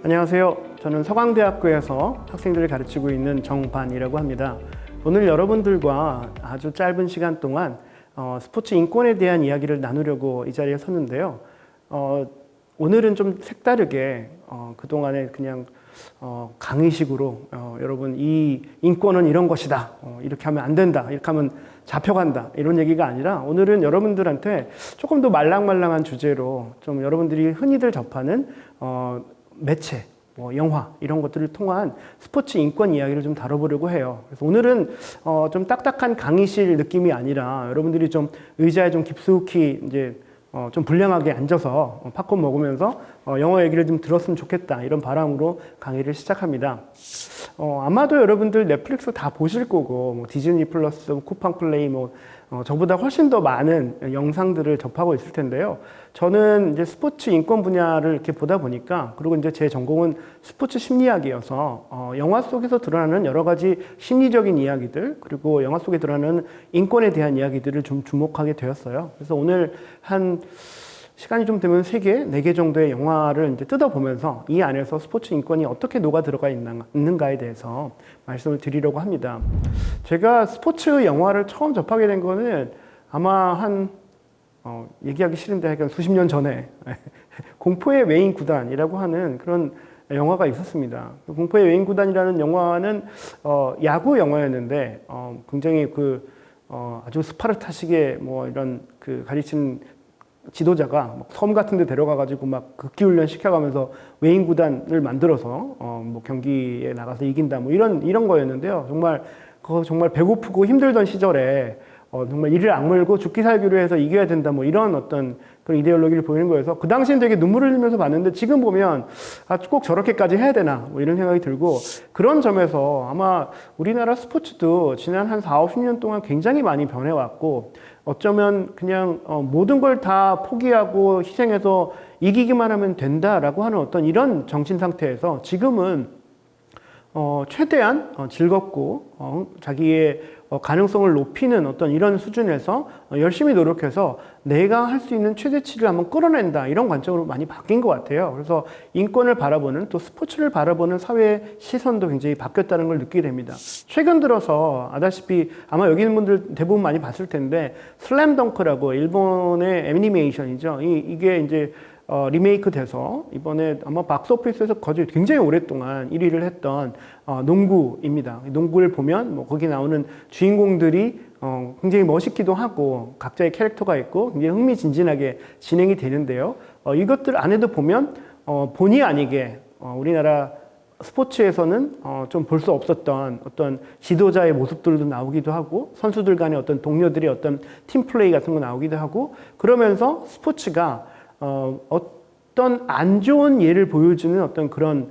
안녕하세요. 저는 서강대학교에서 학생들을 가르치고 있는 정반이라고 합니다. 오늘 여러분들과 아주 짧은 시간 동안 스포츠 인권에 대한 이야기를 나누려고 이 자리에 섰는데요. 오늘은 좀 색다르게 그동안에 그냥 강의식으로 여러분 이 인권은 이런 것이다, 이렇게 하면 안 된다, 이렇게 하면 잡혀간다, 이런 얘기가 아니라 오늘은 여러분들한테 조금 더 말랑말랑한 주제로 좀 여러분들이 흔히들 접하는 매체, 영화 이런 것들을 통한 스포츠 인권 이야기를 좀 다뤄보려고 해요. 그래서 오늘은 좀 딱딱한 강의실 느낌이 아니라 여러분들이 좀 의자에 좀 깊숙이 이제 좀 불량하게 앉아서 팝콘 먹으면서 영화 얘기를 좀 들었으면 좋겠다, 이런 바람으로 강의를 시작합니다. 아마도 여러분들 넷플릭스 다 보실 거고, 뭐 디즈니 플러스, 쿠팡 플레이, 저보다 훨씬 더 많은 영상들을 접하고 있을 텐데요. 저는 이제 스포츠 인권 분야를 이렇게 보다 보니까, 그리고 이제 제 전공은 스포츠 심리학이어서 영화 속에서 드러나는 여러 가지 심리적인 이야기들, 그리고 영화 속에 드러나는 인권에 대한 이야기들을 좀 주목하게 되었어요. 그래서 오늘 한 시간이 좀 되면 3개, 4개 정도의 영화를 이제 뜯어보면서 이 안에서 스포츠 인권이 어떻게 녹아 들어가 있는가에 대해서 말씀을 드리려고 합니다. 제가 스포츠 영화를 처음 접하게 된 거는 아마 얘기하기 싫은데 하여간 수십 년 전에 공포의 외인 구단이라고 하는 그런 영화가 있었습니다. 공포의 외인 구단이라는 영화는 야구 영화였는데 굉장히 아주 스파르타식의 이런 가르치는 지도자가 섬 같은 데 데려가가지고 막 극기훈련 시켜가면서 외인 구단을 만들어서 경기에 나가서 이긴다, 이런 거였는데요. 정말 배고프고 힘들던 시절에 정말 이를 악물고 죽기 살기로 해서 이겨야 된다, 이런 어떤 그런 이데올로기를 보이는 거여서 그 당시엔 되게 눈물을 흘리면서 봤는데, 지금 보면 꼭 저렇게까지 해야 되나, 이런 생각이 들고, 그런 점에서 아마 우리나라 스포츠도 지난 한 4, 50년 동안 굉장히 많이 변해왔고, 어쩌면 그냥 모든 걸 다 포기하고 희생해서 이기기만 하면 된다라고 하는 어떤 이런 정신 상태에서 지금은 최대한 즐겁고 자기의 가능성을 높이는 어떤 이런 수준에서 열심히 노력해서 내가 할 수 있는 최대치를 한번 끌어낸다, 이런 관점으로 많이 바뀐 것 같아요. 그래서 인권을 바라보는, 또 스포츠를 바라보는 사회의 시선도 굉장히 바뀌었다는 걸 느끼게 됩니다. 최근 들어서 아다시피 아마 여기 있는 분들 대부분 많이 봤을 텐데, 슬램덩크라고 일본의 애니메이션이죠. 이게 이제 리메이크 돼서 이번에 아마 박스오피스에서 굉장히 오랫동안 1위를 했던 농구입니다. 농구를 보면 거기 나오는 주인공들이 굉장히 멋있기도 하고 각자의 캐릭터가 있고 굉장히 흥미진진하게 진행이 되는데요. 이것들 안에도 보면 본의 아니게 우리나라 스포츠에서는 좀 볼 수 없었던 어떤 지도자의 모습들도 나오기도 하고, 선수들 간의 어떤 동료들의 어떤 팀플레이 같은 거 나오기도 하고, 그러면서 스포츠가 어떤 안 좋은 예를 보여주는 어떤 그런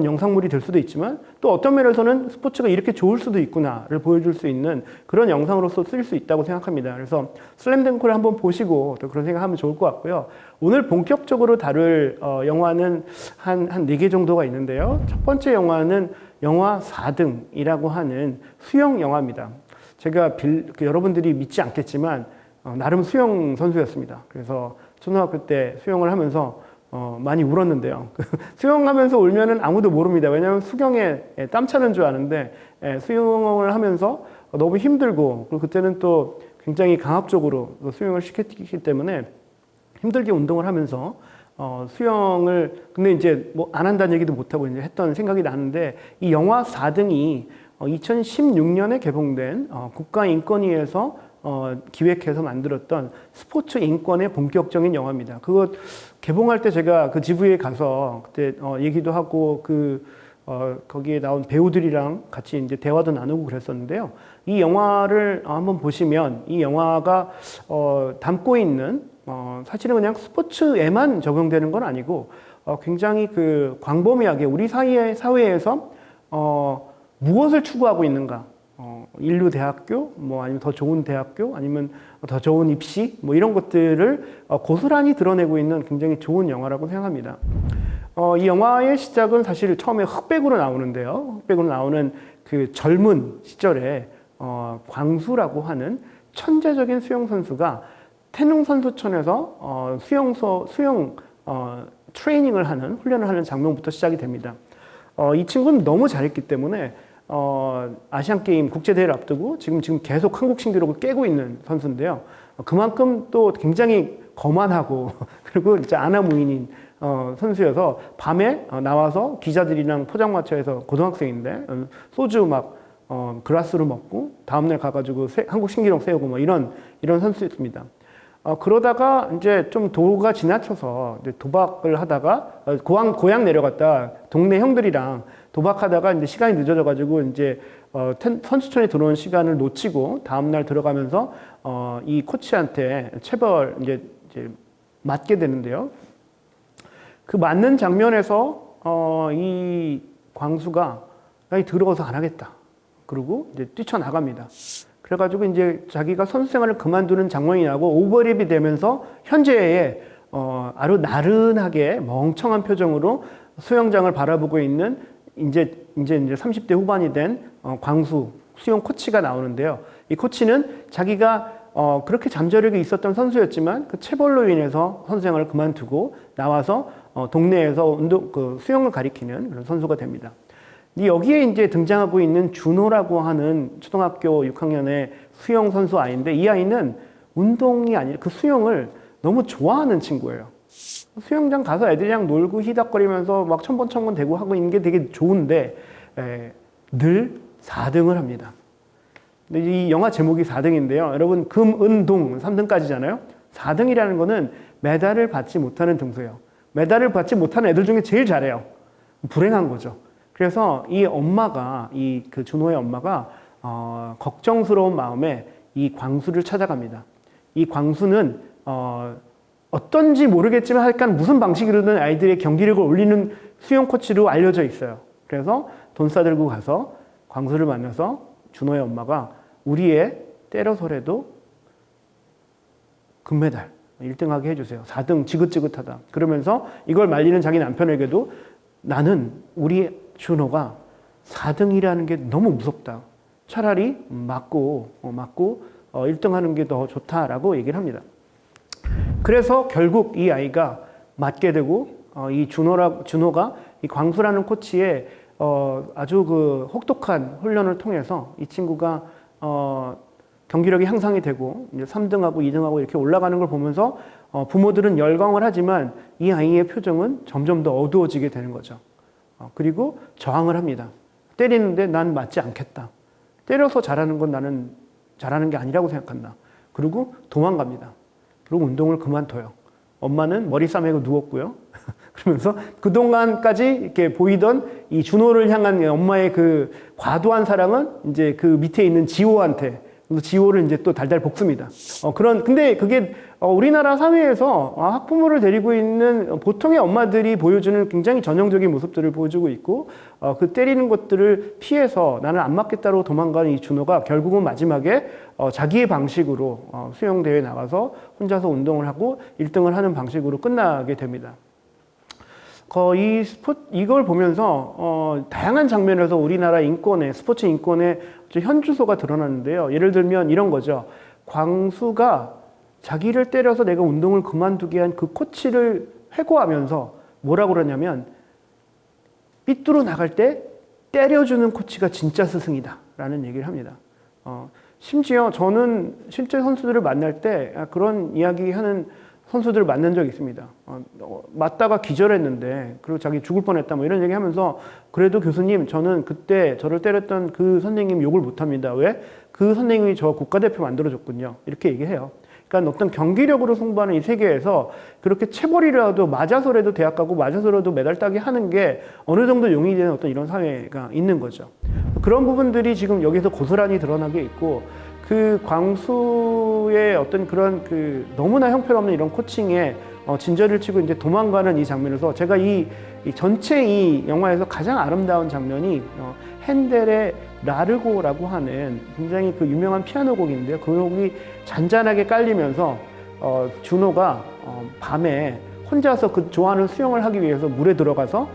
영상물이 될 수도 있지만, 또 어떤 면에서는 스포츠가 이렇게 좋을 수도 있구나를 보여줄 수 있는 그런 영상으로서 쓰일 수 있다고 생각합니다. 그래서 슬램덩크를 한번 보시고 또 그런 생각하면 좋을 것 같고요. 오늘 본격적으로 다룰 영화는 한 4개 정도가 있는데요. 첫 번째 영화는 영화 4등이라고 하는 수영 영화입니다. 제가 여러분들이 믿지 않겠지만 나름 수영 선수였습니다. 그래서 초등학교 때 수영을 하면서 많이 울었는데요. 수영하면서 울면은 아무도 모릅니다. 왜냐하면 수경에 땀 차는 줄 아는데, 수영을 하면서 너무 힘들고, 그리고 그때는 또 굉장히 강압적으로 수영을 시켰기 때문에 힘들게 운동을 하면서 근데 이제 안 한다는 얘기도 못하고 이제 했던 생각이 나는데, 이 영화 4등이 2016년에 개봉된 국가인권위에서 기획해서 만들었던 스포츠 인권의 본격적인 영화입니다. 그거 개봉할 때 제가 그 GV에 가서 그때 얘기도 하고 거기에 나온 배우들이랑 같이 이제 대화도 나누고 그랬었는데요. 이 영화를 한번 보시면, 이 영화가 담고 있는 사실은 그냥 스포츠에만 적용되는 건 아니고 굉장히 광범위하게 우리 사회에서 무엇을 추구하고 있는가, 인류 대학교, 아니면 더 좋은 대학교, 아니면 더 좋은 입시, 이런 것들을 고스란히 드러내고 있는 굉장히 좋은 영화라고 생각합니다. 이 영화의 시작은 사실 처음에 흑백으로 나오는데요. 흑백으로 나오는 그 젊은 시절에 광수라고 하는 천재적인 수영 선수가 태릉 선수촌에서 수영 트레이닝을 하는, 훈련을 하는 장면부터 시작이 됩니다. 이 친구는 너무 잘했기 때문에 아시안게임 국제대회를 앞두고 지금 계속 한국 신기록을 깨고 있는 선수인데요. 그만큼 또 굉장히 거만하고 그리고 진짜 아나무인인 선수여서 밤에 나와서 기자들이랑 포장마차에서 고등학생인데 소주 막 글라스로 먹고 다음날 가가지고 한국 신기록 세우고 뭐 이런 선수였습니다. 그러다가 이제 좀 도가 지나쳐서 이제 도박을 하다가 고향 내려갔다 동네 형들이랑 도박하다가 이제 시간이 늦어져가지고 이제 선수촌에 들어온 시간을 놓치고 다음날 들어가면서 이 코치한테 체벌 이제 맞게 되는데요. 그 맞는 장면에서 이 광수가 들어가서 안 하겠다. 그리고 이제 뛰쳐나갑니다. 그래가지고 이제 자기가 선수 생활을 그만두는 장면이 나고 오버랩이 되면서 현재의 아주 나른하게 멍청한 표정으로 수영장을 바라보고 있는 이제 30대 후반이 된 광수 수영 코치가 나오는데요. 이 코치는 자기가 그렇게 잠재력이 있었던 선수였지만 그 체벌로 인해서 선수 생활을 그만두고 나와서 동네에서 수영을 가리키는 그런 선수가 됩니다. 여기에 이제 등장하고 있는 준호라고 하는 초등학교 6학년의 수영 선수 아이인데 이 아이는 운동이 아니라 그 수영을 너무 좋아하는 친구예요. 수영장 가서 애들이랑 놀고 희닥거리면서 막 첨벙첨벙 대고 하고 있는 게 되게 좋은데 늘 4등을 합니다. 근데 이 영화 제목이 4등인데요. 여러분 금, 은, 동 3등까지잖아요. 4등이라는 거는 메달을 받지 못하는 등수예요. 메달을 받지 못하는 애들 중에 제일 잘해요. 불행한 거죠. 그래서 이 엄마가 그 준호의 엄마가 걱정스러운 마음에 이 광수를 찾아갑니다. 이 광수는 어떤지 모르겠지만 약간 무슨 방식으로든 아이들의 경기력을 올리는 수영 코치로 알려져 있어요. 그래서 돈 싸들고 가서 광수를 만나서 준호의 엄마가 우리 애 때려서라도 금메달 1등하게 해주세요. 4등 지긋지긋하다. 그러면서 이걸 말리는 자기 남편에게도 나는 우리 준호가 4등이라는 게 너무 무섭다. 차라리 맞고 1등 하는 게 더 좋다라고 얘기를 합니다. 그래서 결국 이 아이가 맞게 되고 이 준호가 이 광수라는 코치의 아주 그 혹독한 훈련을 통해서 이 친구가 경기력이 향상이 되고 이제 3등하고 2등하고 이렇게 올라가는 걸 보면서 부모들은 열광을 하지만 이 아이의 표정은 점점 더 어두워지게 되는 거죠. 그리고 저항을 합니다. 때리는데 난 맞지 않겠다. 때려서 잘하는 건 나는 잘하는 게 아니라고 생각한다. 그리고 도망갑니다. 그리고 운동을 그만둬요. 엄마는 머리 싸매고 누웠고요. 그러면서 그동안까지 이렇게 보이던 이 준호를 향한 엄마의 그 과도한 사랑은 이제 그 밑에 있는 지호한테, 지호를 이제 또 달달 볶습니다. 근데 그게 우리나라 사회에서 학부모를 데리고 있는 보통의 엄마들이 보여주는 굉장히 전형적인 모습들을 보여주고 있고, 그 때리는 것들을 피해서 나는 안 맞겠다고 도망가는 이 준호가 결국은 마지막에 자기의 방식으로 수영대회에 나가서 혼자서 운동을 하고 1등을 하는 방식으로 끝나게 됩니다. 이걸 보면서 다양한 장면에서 우리나라 스포츠 인권의 현주소가 드러나는데요. 예를 들면 이런 거죠. 광수가 자기를 때려서 내가 운동을 그만두게 한 그 코치를 회고하면서 뭐라고 그러냐면 삐뚤어 나갈 때 때려주는 코치가 진짜 스승이다 라는 얘기를 합니다. 심지어 저는 실제 선수들을 만날 때 그런 이야기하는 선수들을 만난 적이 있습니다. 맞다가 기절했는데 그리고 자기 죽을 뻔했다 뭐 이런 얘기 하면서 그래도 교수님 저는 그때 저를 때렸던 그 선생님 욕을 못합니다. 왜? 그 선생님이 저 국가대표 만들어줬군요. 이렇게 얘기해요. 그러니까 어떤 경기력으로 승부하는 이 세계에서 그렇게 체벌이라도 맞아서라도 대학 가고 맞아서라도 메달 따기 하는 게 어느 정도 용인이 되는 어떤 이런 사회가 있는 거죠. 그런 부분들이 지금 여기서 고스란히 드러나게 있고 그 광수의 어떤 그런 그 너무나 형편없는 이런 코칭에 진저를 치고 이제 도망가는 이 장면에서 제가 이 전체 이 영화에서 가장 아름다운 장면이 핸델의 라르고라고 하는 굉장히 그 유명한 피아노 곡인데요. 그 곡이 잔잔하게 깔리면서 준호가 밤에 혼자서 그 좋아하는 수영을 하기 위해서 물에 들어가서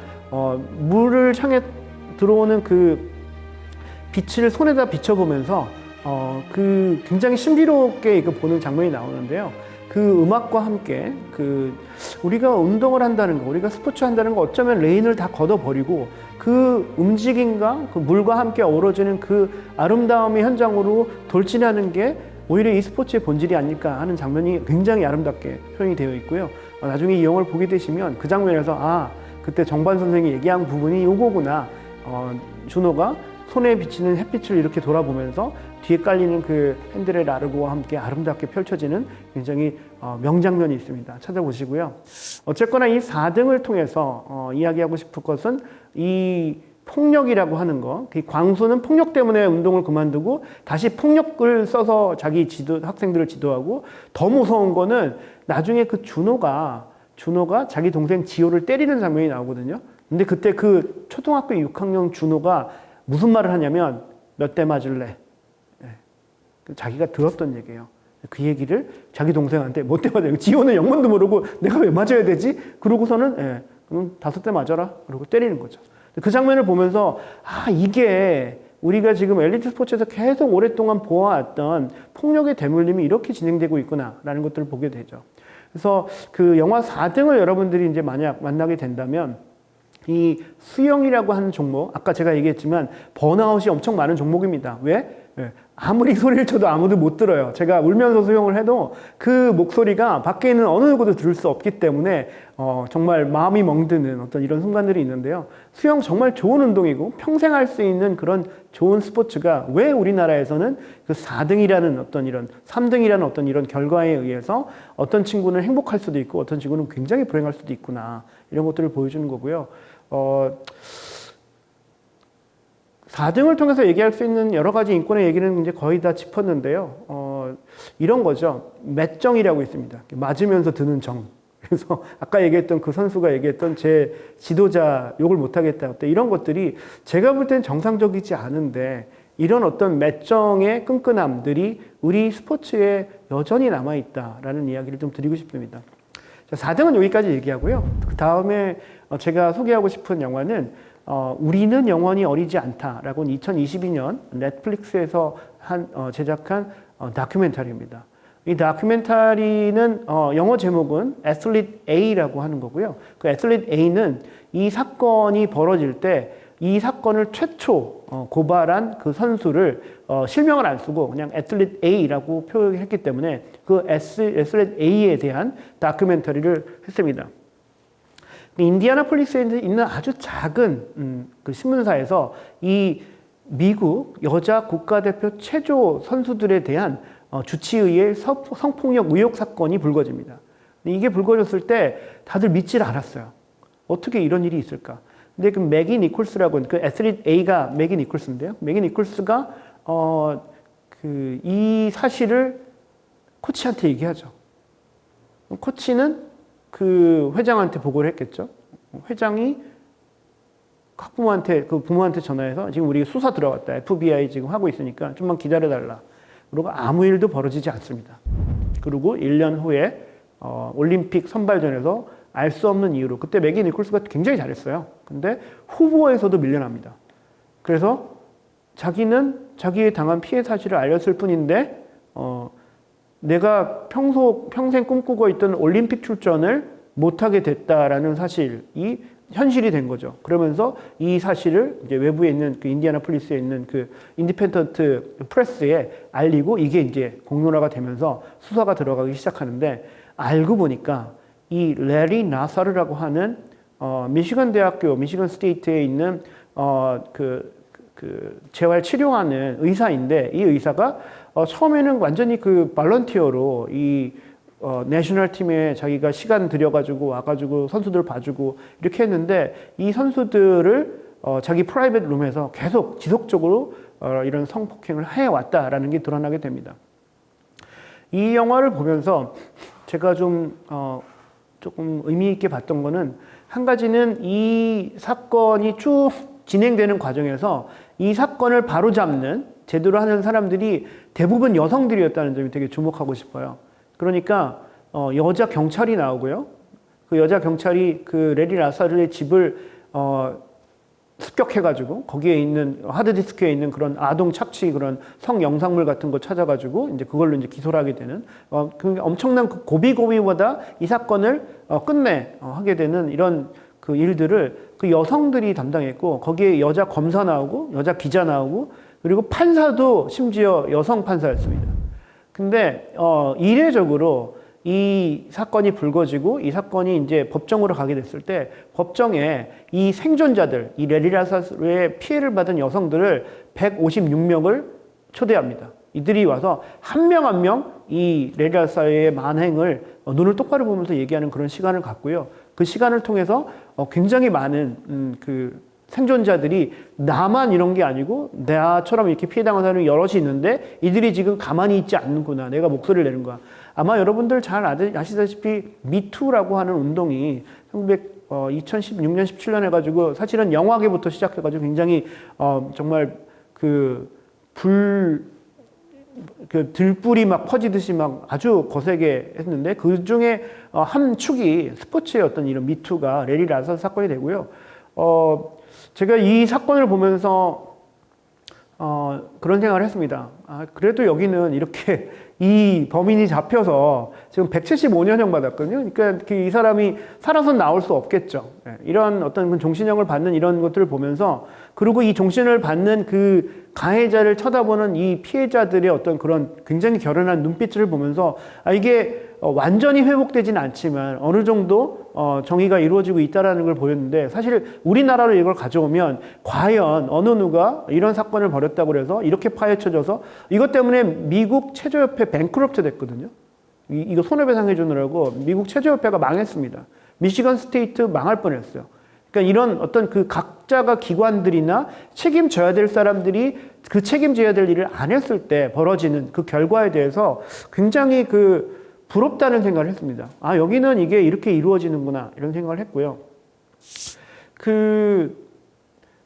물을 향해 들어오는 그 빛을 손에다 비춰보면서 그 굉장히 신비롭게 이거 보는 장면이 나오는데요. 그 음악과 함께 우리가 운동을 한다는 거, 우리가 스포츠 한다는 거 어쩌면 레인을 다 걷어버리고 그 움직임과 그 물과 함께 어우러지는 그 아름다움의 현장으로 돌진하는 게 오히려 이 스포츠의 본질이 아닐까 하는 장면이 굉장히 아름답게 표현이 되어 있고요. 나중에 이 영화를 보게 되시면 그 장면에서 그때 정반 선생이 얘기한 부분이 요거구나. 준호가 손에 비치는 햇빛을 이렇게 돌아보면서 뒤에 깔리는 그 핸들의 라르고와 함께 아름답게 펼쳐지는 굉장히 명장면이 있습니다. 찾아보시고요. 어쨌거나 이 4등을 통해서 이야기하고 싶은 것은 이 폭력이라고 하는 거, 그 광수는 폭력 때문에 운동을 그만두고 다시 폭력을 써서 자기 학생들을 지도하고, 더 무서운 거는 나중에 그 준호가 자기 동생 지호를 때리는 장면이 나오거든요. 근데 그때 그 초등학교 6학년 준호가 무슨 말을 하냐면 몇 대 맞을래? 자기가 들었던 얘기예요. 그 얘기를 자기 동생한테 몇 대 맞아요. 지호는 영문도 모르고 내가 왜 맞아야 되지? 그러고서는 그럼 5대 맞아라. 그러고 때리는 거죠. 그 장면을 보면서 이게 우리가 지금 엘리트 스포츠에서 계속 오랫동안 보아왔던 폭력의 대물림이 이렇게 진행되고 있구나라는 것들을 보게 되죠. 그래서 그 영화 4등을 여러분들이 이제 만약 만나게 된다면 이 수영이라고 하는 종목, 아까 제가 얘기했지만 번아웃이 엄청 많은 종목입니다. 왜? 아무리 소리를 쳐도 아무도 못 들어요. 제가 울면서 수영을 해도 그 목소리가 밖에 있는 어느 누구도 들을 수 없기 때문에 정말 마음이 멍드는 어떤 이런 순간들이 있는데요. 수영 정말 좋은 운동이고 평생 할 수 있는 그런 좋은 스포츠가 왜 우리나라에서는 그 4등이라는 어떤 이런 3등이라는 어떤 이런 결과에 의해서 어떤 친구는 행복할 수도 있고 어떤 친구는 굉장히 불행할 수도 있구나, 이런 것들을 보여주는 거고요. 4등을 통해서 얘기할 수 있는 여러 가지 인권의 얘기는 이제 거의 다 짚었는데요. 이런 거죠. 맷정이라고 있습니다. 맞으면서 드는 정. 그래서 아까 얘기했던 그 선수가 얘기했던 제 지도자 욕을 못하겠다. 이런 것들이 제가 볼 땐 정상적이지 않은데, 이런 어떤 맷정의 끈끈함들이 우리 스포츠에 여전히 남아있다라는 이야기를 좀 드리고 싶습니다. 자, 4등은 여기까지 얘기하고요. 그 다음에 제가 소개하고 싶은 영화는 우리는 영원히 어리지 않다라고 2022년 넷플릭스에서 제작한 다큐멘터리입니다. 이 다큐멘터리는 영어 제목은 애슬릿 A라고 하는 거고요. 그 애슬릿 A는 이 사건이 벌어질 때 이 사건을 최초 고발한 그 선수를 실명을 안 쓰고 그냥 애슬릿 A라고 표현했기 때문에 그 애슬릿 A에 대한 다큐멘터리를 했습니다. 인디애나폴리스에 있는 아주 작은 그 신문사에서 이 미국 여자 국가대표 체조 선수들에 대한 주치의의 성폭력 의혹 사건이 불거집니다. 이게 불거졌을 때 다들 믿질 않았어요. 어떻게 이런 일이 있을까? 근데 그 매기 니콜스라고, 그 애슬릿 A가 매기 니콜스인데요. 매기 니콜스가 이 사실을 코치한테 얘기하죠. 코치는 그 회장한테 보고를 했겠죠. 회장이 학부모한테, 그 부모한테 전화해서 지금 우리 수사 들어갔다. FBI 지금 하고 있으니까 좀만 기다려달라. 그리고 아무 일도 벌어지지 않습니다. 그리고 1년 후에 올림픽 선발전에서 알 수 없는 이유로, 그때 매기 니콜스가 굉장히 잘했어요. 근데 후보에서도 밀려납니다. 그래서 자기는 자기의 당한 피해 사실을 알렸을 뿐인데 내가 평생 꿈꾸고 있던 올림픽 출전을 못하게 됐다라는 사실이 현실이 된 거죠. 그러면서 이 사실을 이제 외부에 있는 그 인디애나폴리스에 있는 그 인디펜던트 프레스에 알리고, 이게 이제 공론화가 되면서 수사가 들어가기 시작하는데, 알고 보니까 이 레리 나사르라고 하는 미시건 대학교, 미시건 스테이트에 있는 재활 치료하는 의사인데, 이 의사가 처음에는 완전히 그 발런티어로 이 내셔널 팀에 자기가 시간 들여가지고 와가지고 선수들 봐주고 이렇게 했는데, 이 선수들을 자기 프라이빗 룸에서 계속 지속적으로 이런 성폭행을 해왔다라는 게 드러나게 됩니다. 이 영화를 보면서 제가 조금 의미 있게 봤던 거는, 한 가지는 이 사건이 쭉 진행되는 과정에서 이 사건을 바로잡는, 제대로 하는 사람들이 대부분 여성들이었다는 점이 되게 주목하고 싶어요. 그러니까 여자 경찰이 나오고요. 그 여자 경찰이 그 레리 나사르의 집을 습격해가지고 거기에 있는 하드디스크에 있는 그런 아동 착취 그런 성 영상물 같은 거 찾아가지고 이제 그걸로 이제 기소를 하게 되는 그 엄청난 그 고비고비보다 이 사건을 끝내 하게 되는 이런 그 일들을 그 여성들이 담당했고 거기에 여자 검사 나오고 여자 기자 나오고 그리고 판사도 심지어 여성 판사였습니다. 근데 이례적으로 이 사건이 불거지고 이 사건이 이제 법정으로 가게 됐을 때 법정에 이 생존자들, 이 레리 나사르의 피해를 받은 여성들을 156명을 초대합니다. 이들이 와서 한 명 한 명 이 레리 나사르의 만행을 눈을 똑바로 보면서 얘기하는 그런 시간을 갖고요. 그 시간을 통해서 굉장히 많은 그 생존자들이 나만 이런 게 아니고 나처럼 이렇게 피해당한 사람이 여럿이 있는데 이들이 지금 가만히 있지 않는구나. 내가 목소리를 내는 거야. 아마 여러분들 잘 아시다시피 미투라고 하는 운동이 2016년, 17년 해가지고 사실은 영화계부터 시작해가지고 굉장히 정말 들불이 막 퍼지듯이 막 아주 거세게 했는데 그 중에 한 축이 스포츠의 어떤 이런 미투가 레리 나사르 사건이 되고요. 제가 이 사건을 보면서 그런 생각을 했습니다. 그래도 여기는 이렇게 이 범인이 잡혀서 지금 175년형 받았거든요. 그러니까 이 사람이 살아서 나올 수 없겠죠. 이런 어떤 종신형을 받는 이런 것들을 보면서 그리고 이 종신을 받는 그 가해자를 쳐다보는 이 피해자들의 어떤 그런 굉장히 결연한 눈빛을 보면서 이게 완전히 회복되지는 않지만 어느 정도 정의가 이루어지고 있다는 걸 보였는데 사실 우리나라로 이걸 가져오면 과연 어느 누가 이런 사건을 벌였다고 해서 이렇게 파헤쳐져서 이것 때문에 미국 체조협회 뱅크럽트 됐거든요. 이거 손해배상 해주느라고 미국 체조협회가 망했습니다. 미시건 스테이트 망할 뻔했어요. 그러니까 이런 어떤 그 각자가 기관들이나 책임져야 될 사람들이 그 책임져야 될 일을 안 했을 때 벌어지는 그 결과에 대해서 굉장히 부럽다는 생각을 했습니다. 여기는 이게 이렇게 이루어지는구나 이런 생각을 했고요.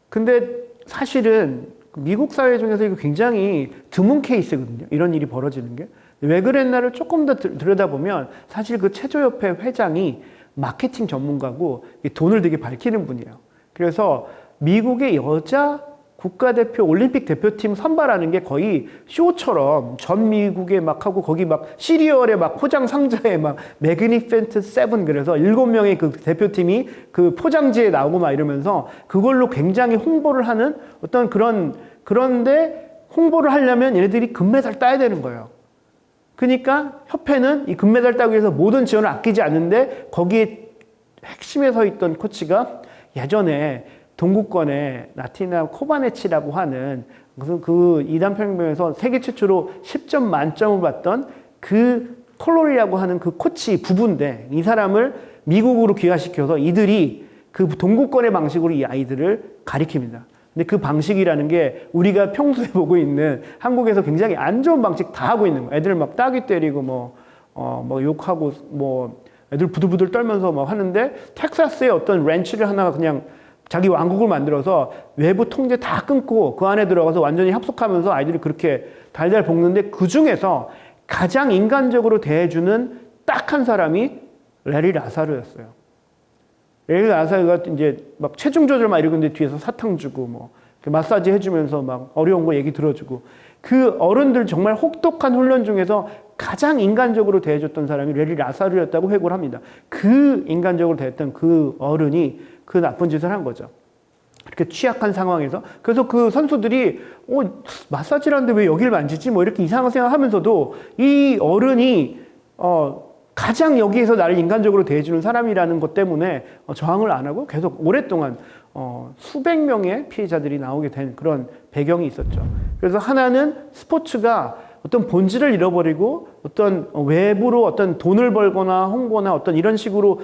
근데 사실은 미국 사회 중에서 이거 굉장히 드문 케이스거든요. 이런 일이 벌어지는 게. 왜 그랬나를 조금 더 들여다보면 사실 그 체조협회 회장이 마케팅 전문가고 돈을 되게 밝히는 분이에요. 그래서 미국의 여자 국가대표 올림픽 대표팀 선발하는 게 거의 쇼처럼 전 미국에 막 하고 거기 막 시리얼에 막 포장 상자에 막 매그니펜트 세븐 그래서 7명의 그 대표팀이 그 포장지에 나오고 막 이러면서 그걸로 굉장히 홍보를 하는 어떤 그런데 홍보를 하려면 얘네들이 금메달 따야 되는 거예요. 그러니까 협회는 이 금메달 따기 위해서 모든 지원을 아끼지 않는데 거기에 핵심에 서 있던 코치가 예전에 동구권에 라티나 코바네치라고 하는 무슨 그 2단 평행에서 세계 최초로 10점 만점을 받던 그 콜로리라고 하는 그 코치 부부인데 이 사람을 미국으로 귀화시켜서 이들이 그 동구권의 방식으로 이 아이들을 가리킵니다. 근데 그 방식이라는 게 우리가 평소에 보고 있는 한국에서 굉장히 안 좋은 방식 다 하고 있는 거예요. 애들 막 따귀 때리고 뭐 욕하고 뭐 애들 부들부들 떨면서 막 하는데 텍사스의 어떤 렌치를 하나가 그냥 자기 왕국을 만들어서 외부 통제 다 끊고 그 안에 들어가서 완전히 합숙하면서 아이들이 그렇게 달달 볶는데 그 중에서 가장 인간적으로 대해주는 딱 한 사람이 레리 나사르였어요. 레리 나사르가 이제 막 체중 조절 막 이러는데 뒤에서 사탕 주고 뭐 마사지 해주면서 막 어려운 거 얘기 들어주고 그 어른들 정말 혹독한 훈련 중에서 가장 인간적으로 대해줬던 사람이 레리 나사르였다고 회고를 합니다. 그 인간적으로 대했던 그 어른이 그 나쁜 짓을 한 거죠. 이렇게 취약한 상황에서. 그래서 그 선수들이 마사지라는데 왜 여기를 만지지? 뭐 이렇게 이상한 생각하면서도 이 어른이 가장 여기에서 나를 인간적으로 대해주는 사람이라는 것 때문에 저항을 안 하고 계속 오랫동안 수백 명의 피해자들이 나오게 된 그런 배경이 있었죠. 그래서 하나는 스포츠가 어떤 본질을 잃어버리고 어떤 외부로 어떤 돈을 벌거나 홍보나 어떤 이런 식으로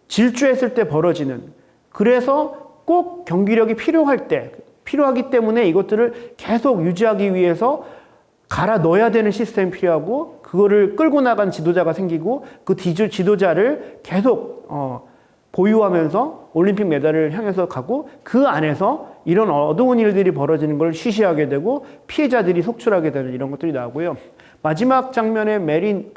질주했을 때 벌어지는, 그래서 꼭 경기력이 필요하기 때문에 이것들을 계속 유지하기 위해서 갈아 넣어야 되는 시스템이 필요하고 그거를 끌고 나간 지도자가 생기고 그 지도자를 계속 보유하면서 올림픽 메달을 향해서 가고 그 안에서 이런 어두운 일들이 벌어지는 걸 쉬쉬하게 되고 피해자들이 속출하게 되는 이런 것들이 나오고요. 마지막 장면에 맥인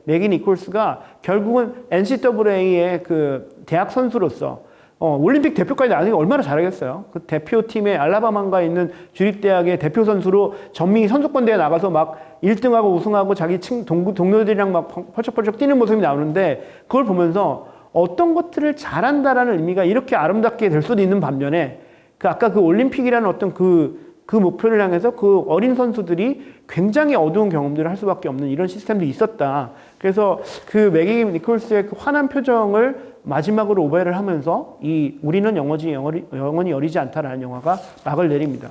니콜스가 결국은 NCAA의 그 대학 선수로서 올림픽 대표까지 나중에 얼마나 잘하겠어요. 그 대표팀에 알라바마가 있는 주립대학의 대표 선수로 전민기 선수권 대회 나가서 막 1등하고 우승하고 자기 동료들이랑 막 펄쩍펄쩍 뛰는 모습이 나오는데 그걸 보면서 어떤 것들을 잘한다라는 의미가 이렇게 아름답게 될 수도 있는 반면에 아까 그 올림픽이라는 어떤 그 목표를 향해서 그 어린 선수들이 굉장히 어두운 경험들을 할 수밖에 없는 이런 시스템도 있었다. 그래서 그 매기 니콜스의 그 환한 표정을 마지막으로 오베를 하면서 우리는 영원히 어리지 않다라는 영화가 막을 내립니다.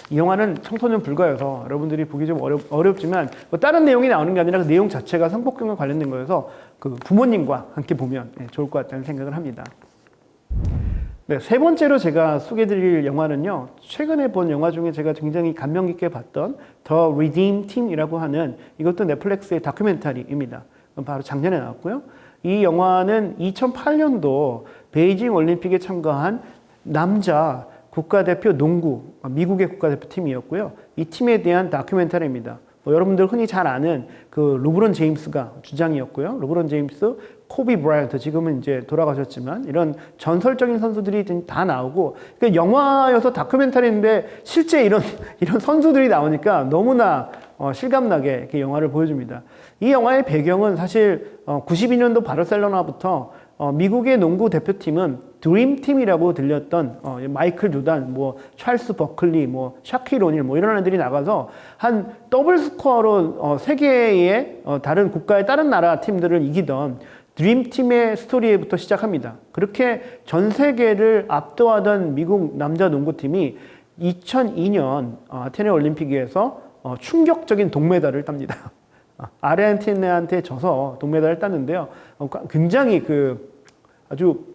이 영화는 청소년 불가여서 여러분들이 보기 좀 어렵지만 뭐 다른 내용이 나오는 게 아니라 그 내용 자체가 성폭행과 관련된 거여서 그 부모님과 함께 보면 좋을 것 같다는 생각을 합니다. 네, 세 번째로 제가 소개해드릴 영화는요. 최근에 본 영화 중에 제가 굉장히 감명 깊게 봤던 The Redeem Team이라고 하는 이것도 넷플릭스의 다큐멘터리입니다. 바로 작년에 나왔고요. 이 영화는 2008년도 베이징 올림픽에 참가한 남자 국가대표 농구, 미국의 국가대표팀이었고요. 이 팀에 대한 다큐멘터리입니다. 여러분들 흔히 잘 아는 그 르브론 제임스가 주장이었고요. 르브론 제임스, 코비 브라이언트, 지금은 이제 돌아가셨지만 이런 전설적인 선수들이 다 나오고, 그러니까 영화여서 다큐멘터리인데 실제 이런 선수들이 나오니까 너무나 실감나게 이렇게 영화를 보여줍니다. 이 영화의 배경은 사실 92년도 바르셀로나부터 미국의 농구 대표팀은 드림팀이라고 들렸던 마이클 조단, 찰스 버클리, 샤퀴 오닐 이런 애들이 나가서 한 더블 스코어로 세계의 다른 국가의 다른 나라 팀들을 이기던 드림팀의 스토리부터 시작합니다. 그렇게 전 세계를 압도하던 미국 남자 농구팀이 2002년 아테네 올림픽에서 충격적인 동메달을 tab니다. 아르헨티나한테 져서 동메달을 땄는데요. 굉장히 아주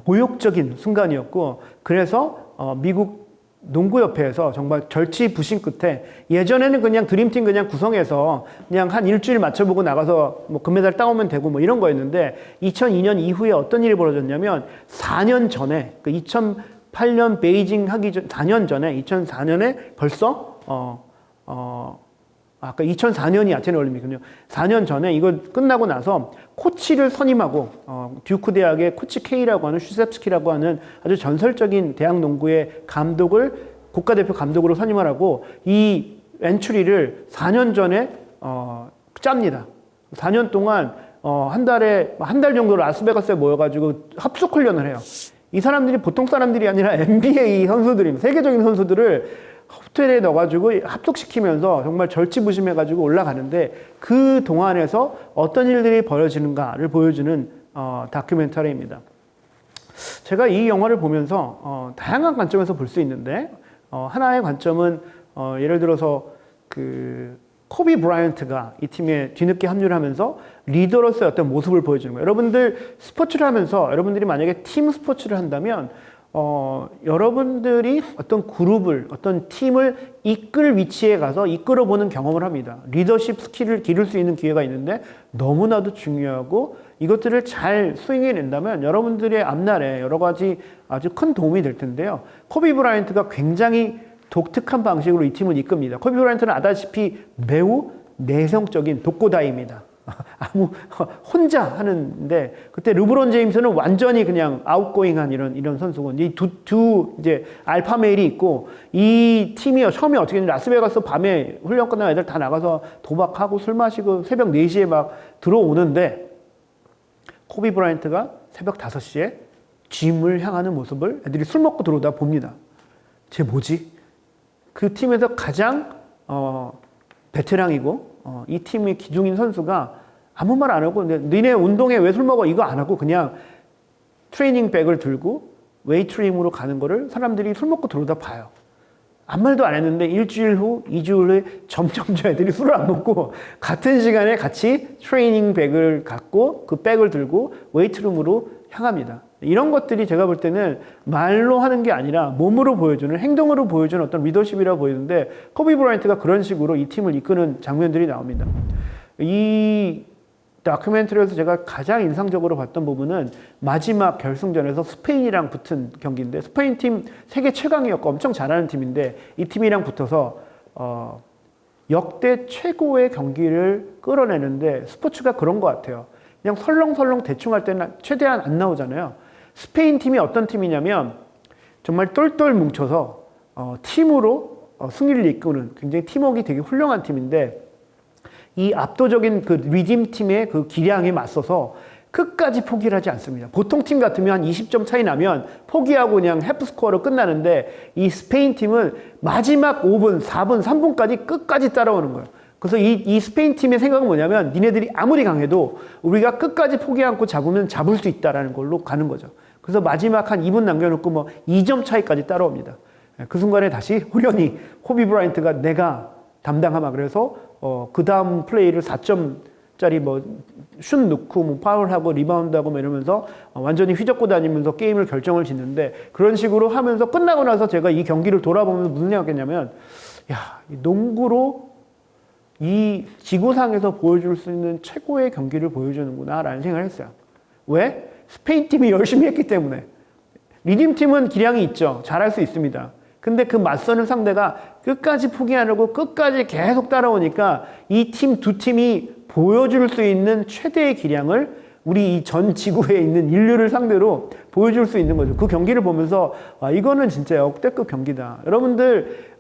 모욕적인 순간이었고, 그래서 미국 농구협회에서 정말 절치부심 끝에, 예전에는 그냥 드림팀 그냥 구성해서 그냥 한 일주일 맞춰보고 나가서 금메달 따오면 되고 이런 거였는데, 2002년 이후에 어떤 일이 벌어졌냐면 4년 전에 2008년 베이징 하기 전 4년 전에 2004년에 벌써 아까 2004년이 아테네 올림픽이군요. 4년 전에 이거 끝나고 나서 코치를 선임하고 듀크 대학의 코치 K라고 하는 슈셉스키라고 하는 아주 전설적인 대학 농구의 감독을 국가대표 감독으로 선임을 하고 이 엔트리를 4년 전에 짭니다. 4년 동안 한 달 정도 라스베가스에 모여가지고 합숙 훈련을 해요. 이 사람들이 보통 사람들이 아니라 NBA 선수들입니다. 세계적인 선수들을 호텔에 넣어가지고 합숙시키면서 정말 절치부심해가지고 올라가는데, 그 동안에서 어떤 일들이 벌어지는가를 보여주는 다큐멘터리입니다. 제가 이 영화를 보면서 다양한 관점에서 볼 수 있는데, 하나의 관점은 예를 들어서 코비 브라이언트가 이 팀에 뒤늦게 합류를 하면서 리더로서의 어떤 모습을 보여주는 거예요. 여러분들 스포츠를 하면서 여러분들이 만약에 팀 스포츠를 한다면 여러분들이 어떤 그룹을, 어떤 팀을 이끌 위치에 가서 이끌어보는 경험을 합니다. 리더십 스킬을 기를 수 있는 기회가 있는데 너무나도 중요하고, 이것들을 잘 스윙해낸다면 여러분들의 앞날에 여러 가지 아주 큰 도움이 될 텐데요. 코비 브라이언트가 굉장히 독특한 방식으로 이 팀을 이끕니다. 코비 브라이언트는 아다시피 매우 내성적인 독고다이입니다. 혼자 하는데, 그때 르브론 제임스는 완전히 그냥 아웃고잉한 이런 선수고, 이 이제 알파메일이 있고, 이 팀이 처음에 어떻게 했는지 라스베가스 밤에 훈련 끝나면 애들 다 나가서 도박하고 술 마시고 새벽 4시에 막 들어오는데, 코비 브라이언트가 새벽 5시에 짐을 향하는 모습을 애들이 술 먹고 들어오다 봅니다. 쟤 뭐지? 그 팀에서 가장 베테랑이고 이 팀의 기둥인 선수가 아무 말 안 하고, 니네 운동에 왜 술 먹어? 이거 안 하고 그냥 트레이닝 백을 들고 웨이트룸으로 가는 거를 사람들이 술 먹고 들어오다 봐요. 아무 말도 안 했는데 일주일 후, 2주일 후에 점점 저 애들이 술을 안 먹고 같은 시간에 같이 트레이닝 백을 갖고 그 백을 들고 웨이트룸으로 향합니다. 이런 것들이 제가 볼 때는 말로 하는 게 아니라 몸으로 보여주는, 행동으로 보여주는 어떤 리더십이라고 보이는데, 코비 브라이언트가 그런 식으로 이 팀을 이끄는 장면들이 나옵니다. 이 다큐멘터리에서 제가 가장 인상적으로 봤던 부분은 마지막 결승전에서 스페인이랑 붙은 경기인데, 스페인 팀 세계 최강이었고 엄청 잘하는 팀인데 이 팀이랑 붙어서 역대 최고의 경기를 끌어내는데, 스포츠가 그런 것 같아요. 그냥 설렁설렁 대충 할 때는 최대한 안 나오잖아요. 스페인 팀이 어떤 팀이냐면 정말 똘똘 뭉쳐서 팀으로 승리를 이끄는 굉장히 팀워크가 되게 훌륭한 팀인데 이 압도적인 그 리딤 팀의 그 기량에 맞서서 끝까지 포기를 하지 않습니다. 보통 팀 같으면 한 20점 차이 나면 포기하고 그냥 해프 스코어로 끝나는데 이 스페인 팀은 마지막 5분, 4분, 3분까지 끝까지 따라오는 거예요. 그래서 이 스페인 팀의 생각은 뭐냐면 니네들이 아무리 강해도 우리가 끝까지 포기 않고 잡으면 잡을 수 있다라는 걸로 가는 거죠. 그래서 마지막 한 2분 남겨놓고 뭐 2점 차이까지 따라옵니다. 그 순간에 다시 후련히 호비 브라이언트가 내가 담당하마 그래서 그 다음 플레이를 4점짜리 뭐 슛 넣고 뭐 파울하고 리바운드하고 뭐 이러면서 완전히 휘젓고 다니면서 게임을 결정을 짓는데 그런 식으로 하면서 끝나고 나서 제가 이 경기를 돌아보면서 무슨 생각했냐면 야, 농구로 이 지구상에서 보여줄 수 있는 최고의 경기를 보여주는구나 라는 생각을 했어요. 왜? 스페인 팀이 열심히 했기 때문에. 리딤 팀은 기량이 있죠. 잘할 수 있습니다. 근데 그 맞서는 상대가 끝까지 포기 안 하고 끝까지 계속 따라오니까 이 팀 두 팀이 보여줄 수 있는 최대의 기량을 우리 이 전 지구에 있는 인류를 상대로 보여줄 수 있는 거죠. 그 경기를 보면서 이거는 진짜 역대급 경기다. 여러분들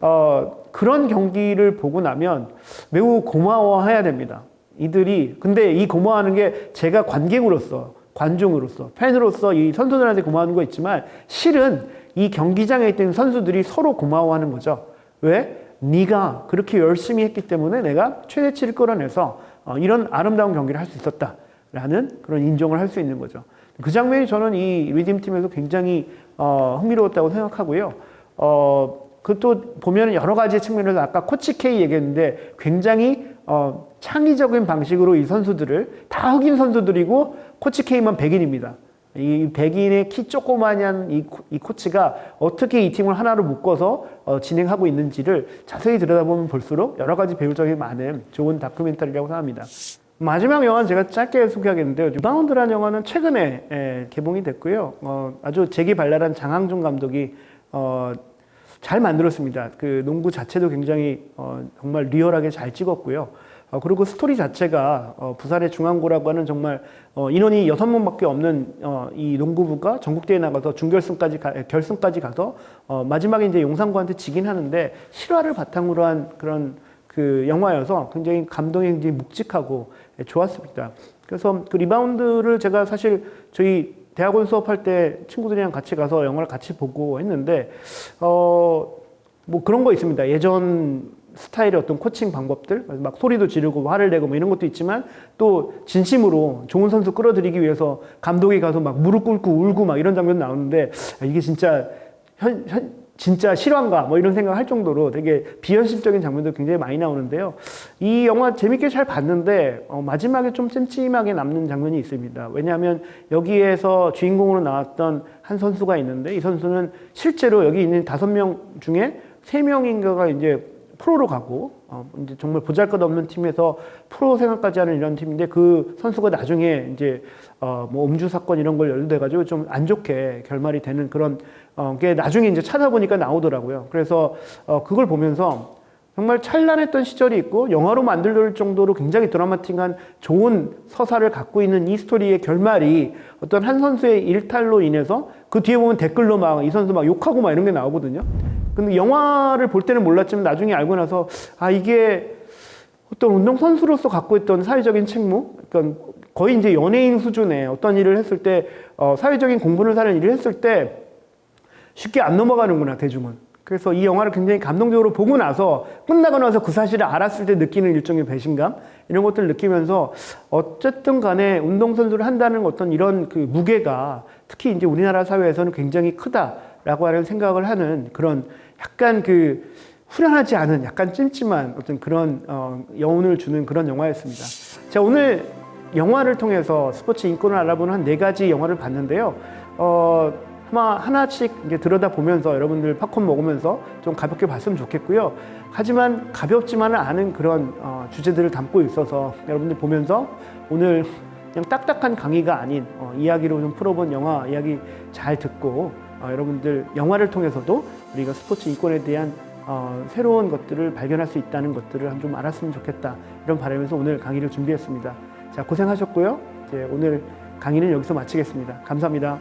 그런 경기를 보고 나면 매우 고마워해야 됩니다. 이들이 근데 이 고마워하는 게 제가 관객으로서 관중으로서 팬으로서 이 선수들한테 고마워하는 거 있지만 실은 이 경기장에 있던 선수들이 서로 고마워하는 거죠. 왜? 네가 그렇게 열심히 했기 때문에 내가 최대치를 끌어내서 이런 아름다운 경기를 할 수 있었다라는 그런 인정을 할 수 있는 거죠. 그 장면이 저는 이 리딤 팀에서 굉장히 흥미로웠다고 생각하고요. 그 또 보면 여러 가지 측면에서 아까 코치 K 얘기했는데 굉장히 창의적인 방식으로 이 선수들을 다 흑인 선수들이고 코치 K만 백인입니다. 이 백인의 키 조그마한 이 코치가 어떻게 이 팀을 하나로 묶어서 진행하고 있는지를 자세히 들여다보면 볼수록 여러 가지 배울 점이 많은 좋은 다큐멘터리라고 생각합니다. 마지막 영화는 제가 짧게 소개하겠는데요. 리바운드라는 영화는 최근에 개봉이 됐고요. 아주 재기발랄한 장항준 감독이 잘 만들었습니다. 그 농구 자체도 굉장히 정말 리얼하게 잘 찍었고요. 그리고 스토리 자체가 부산의 중앙고라고 하는 정말 인원이 6명밖에 없는 이 농구부가 전국대회에 나가서 결승까지 가서 마지막에 이제 용산구한테 지긴 하는데 실화를 바탕으로 한 그런 그 영화여서 굉장히 감동이 굉장히 묵직하고 좋았습니다. 그래서 그 리바운드를 제가 사실 저희 대학원 수업할 때 친구들이랑 같이 가서 영화를 같이 보고 했는데 뭐 그런 거 있습니다. 예전 스타일의 어떤 코칭 방법들, 막 소리도 지르고 화를 내고 뭐 이런 것도 있지만 또 진심으로 좋은 선수 끌어들이기 위해서 감독이 가서 막 무릎 꿇고 울고 막 이런 장면 나오는데 이게 진짜 진짜 실화인가 뭐 이런 생각을 할 정도로 되게 비현실적인 장면도 굉장히 많이 나오는데요. 이 영화 재밌게 잘 봤는데 마지막에 좀 찜찜하게 남는 장면이 있습니다. 왜냐하면 여기에서 주인공으로 나왔던 한 선수가 있는데 이 선수는 실제로 여기 있는 5명 중에 3명인가가 이제 프로로 가고 이제 정말 보잘것없는 팀에서 프로 생활까지 하는 이런 팀인데 그 선수가 나중에 이제 뭐 음주 사건 이런 걸 연루돼 가지고 좀 안 좋게 결말이 되는 그런 게 나중에 이제 찾아보니까 나오더라고요. 그래서 그걸 보면서 정말 찬란했던 시절이 있고 영화로 만들 정도로 굉장히 드라마틱한 좋은 서사를 갖고 있는 이 스토리의 결말이 어떤 한 선수의 일탈로 인해서 그 뒤에 보면 댓글로 막 이 선수 막 욕하고 막 이런 게 나오거든요. 근데 영화를 볼 때는 몰랐지만 나중에 알고 나서 이게 어떤 운동선수로서 갖고 있던 사회적인 책무, 그러니까 거의 이제 연예인 수준의 어떤 일을 했을 때 사회적인 공분을 사는 일을 했을 때 쉽게 안 넘어가는구나 대중은. 그래서 이 영화를 굉장히 감동적으로 보고 나서 끝나고 나서 그 사실을 알았을 때 느끼는 일종의 배신감 이런 것들을 느끼면서 어쨌든 간에 운동선수를 한다는 어떤 이런 그 무게가 특히 이제 우리나라 사회에서는 굉장히 크다라고 하는 생각을 하는 그런 약간 그 후련하지 않은 약간 찜찜한 어떤 그런 여운을 주는 그런 영화였습니다. 자, 오늘 영화를 통해서 스포츠 인권을 알아보는 한 4가지 영화를 봤는데요. 아마 하나씩 이제 들여다보면서 여러분들 팝콘 먹으면서 좀 가볍게 봤으면 좋겠고요. 하지만 가볍지만은 않은 그런 주제들을 담고 있어서 여러분들 보면서 오늘 그냥 딱딱한 강의가 아닌 이야기로 좀 풀어본 영화 이야기 잘 듣고 여러분들 영화를 통해서도 우리가 스포츠 인권에 대한 새로운 것들을 발견할 수 있다는 것들을 좀 알았으면 좋겠다 이런 바람에서 오늘 강의를 준비했습니다. 자, 고생하셨고요. 이제 오늘 강의는 여기서 마치겠습니다. 감사합니다.